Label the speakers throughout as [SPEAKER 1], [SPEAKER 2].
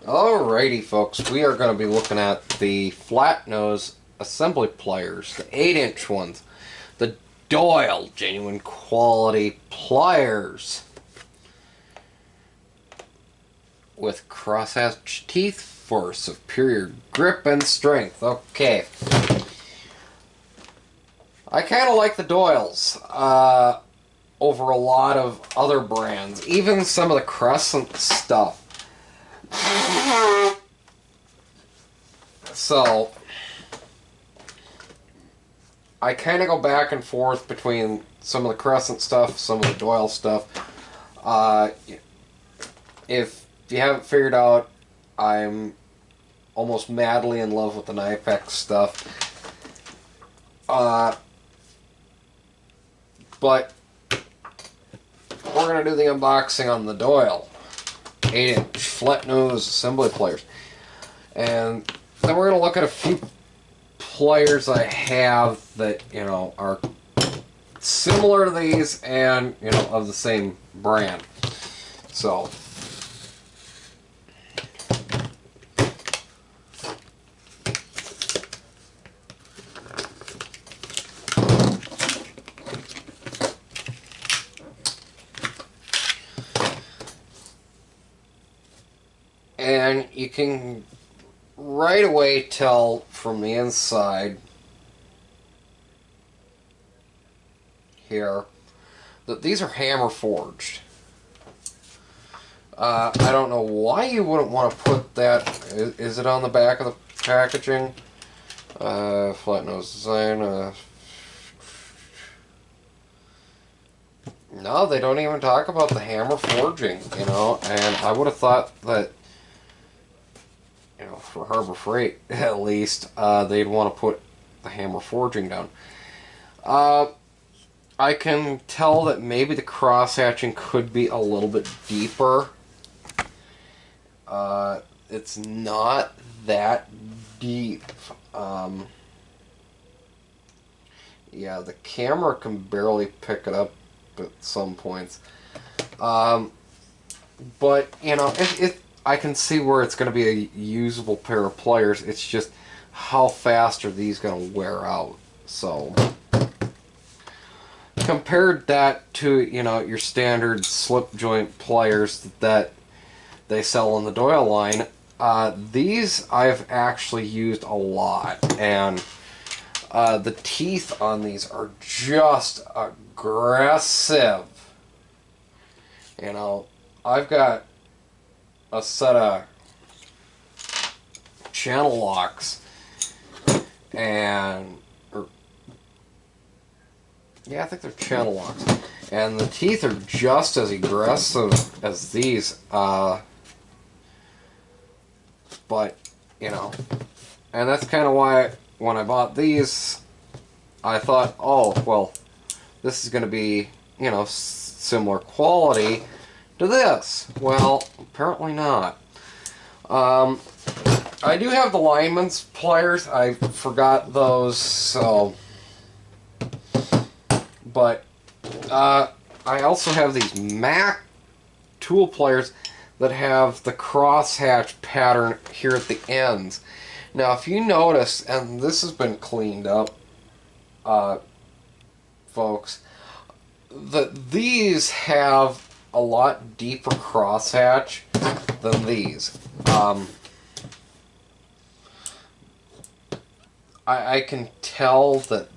[SPEAKER 1] Alrighty folks, we are going to be looking at the flat nose assembly pliers, the 8-inch ones, the Doyle genuine quality pliers with crosshatch teeth for superior grip and strength. Okay, I kind of like the Doyles over a lot of other brands, even some of the Crescent stuff. So I kind of go back and forth between some of the Crescent stuff, some of the Doyle stuff. If you haven't figured out, I'm almost madly in love with the Knife-X stuff. But we're going to do the unboxing on the Doyle 8-inch flat nose assembly pliers. And then we're going to look at a few pliers I have that, are similar to these and, of the same brand. So, and you can right away tell from the inside here that these are hammer forged. I don't know why you wouldn't want to put that. Is it on the back of the packaging? Flat nose design. No, they don't even talk about the hammer forging, and I would have thought that, for Harbor Freight, at least, they'd want to put the hammer forging down. I can tell that maybe the cross-hatching could be a little bit deeper. It's not that deep. Yeah, the camera can barely pick it up at some points. But, I can see where it's going to be a usable pair of pliers. It's just how fast are these going to wear out. So compared that to, your standard slip joint pliers that they sell in the Doyle line, these I've actually used a lot, and the teeth on these are just aggressive. I've got a set of channel locks, and yeah, I think they're channel locks, and the teeth are just as aggressive as these, but and that's kind of why when I bought these I thought, oh well, this is going to be similar quality to this. Well, apparently not. I do have the lineman's pliers. I forgot those, so. But I also have these Mac tool pliers that have the crosshatch pattern here at the ends. Now, if you notice, and this has been cleaned up, folks, that these have a lot deeper crosshatch than these. I can tell that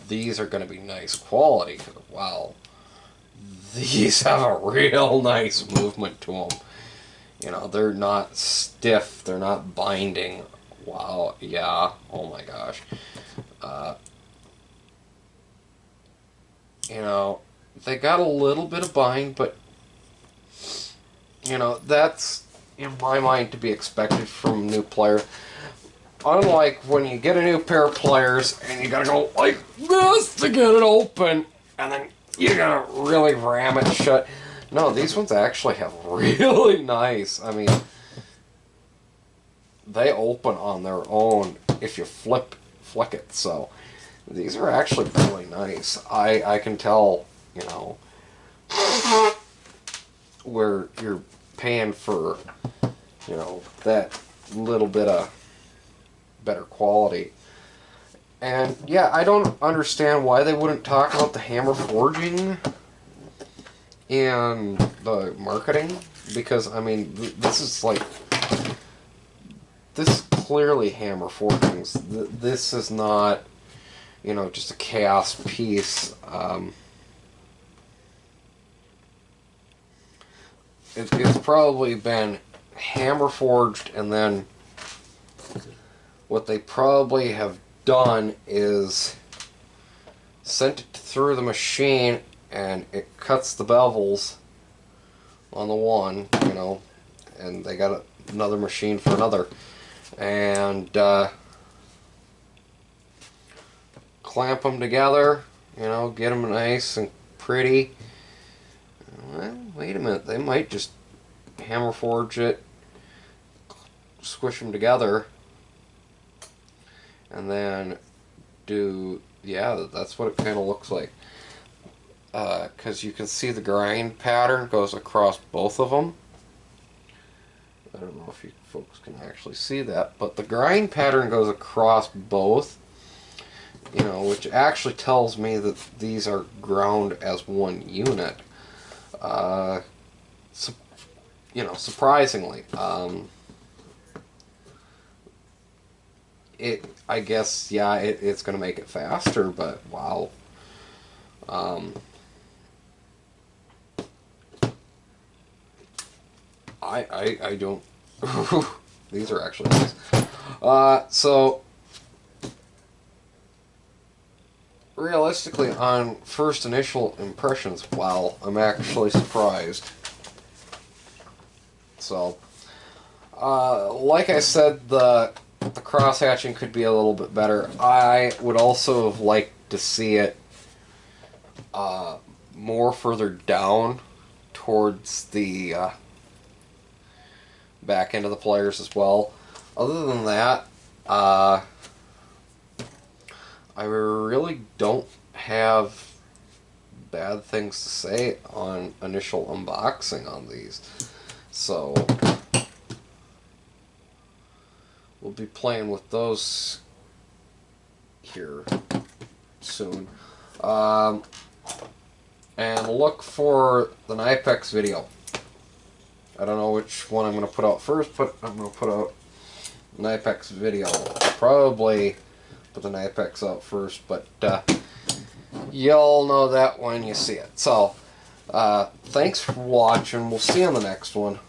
[SPEAKER 1] these are going to be nice quality. Wow, these have a real nice movement to them. They're not stiff. They're not binding. Wow, yeah. Oh my gosh. They got a little bit of bind, but that's in my mind to be expected from new pliers. Unlike when you get a new pair of pliers and you gotta go like this to get it open, and then you gotta really ram it shut. No, these ones actually have really nice. I mean, they open on their own if you flick it. So these are actually really nice. I can tell, where you're paying for you know, that little bit of better quality. And yeah, I don't understand why they wouldn't talk about the hammer forging in the marketing, because I mean, this is like, this is clearly hammer forgings. This is not, you know, just a chaos piece. It's probably been hammer forged, and then what they probably have done is sent it through the machine, and it cuts the bevels on the one, you know, and they got another machine for another, and clamp them together, you know, get them nice and pretty. Well, wait a minute, they might just hammer forge it, squish them together, and then do, yeah, that's what it kind of looks like. Because you can see the grind pattern goes across both of them. I don't know if you folks can actually see that, but the grind pattern goes across both, you know, which actually tells me that these are ground as one unit. You know, surprisingly. I guess, yeah, it's going to make it faster, but wow. I don't. These are actually nice. So realistically, on first initial impressions, wow, I'm actually surprised. So, like I said, the cross hatching could be a little bit better. I would also have liked to see it more further down towards the back end of the pliers as well. Other than that, I really don't have bad things to say on initial unboxing on these. So we'll be playing with those here soon. And look for the Knipex video. I don't know which one I'm going to put out first, but I'm going to put out Knipex video. I'll probably put the Knipex out first, but you'll know that when you see it. So, thanks for watching. We'll see you on the next one.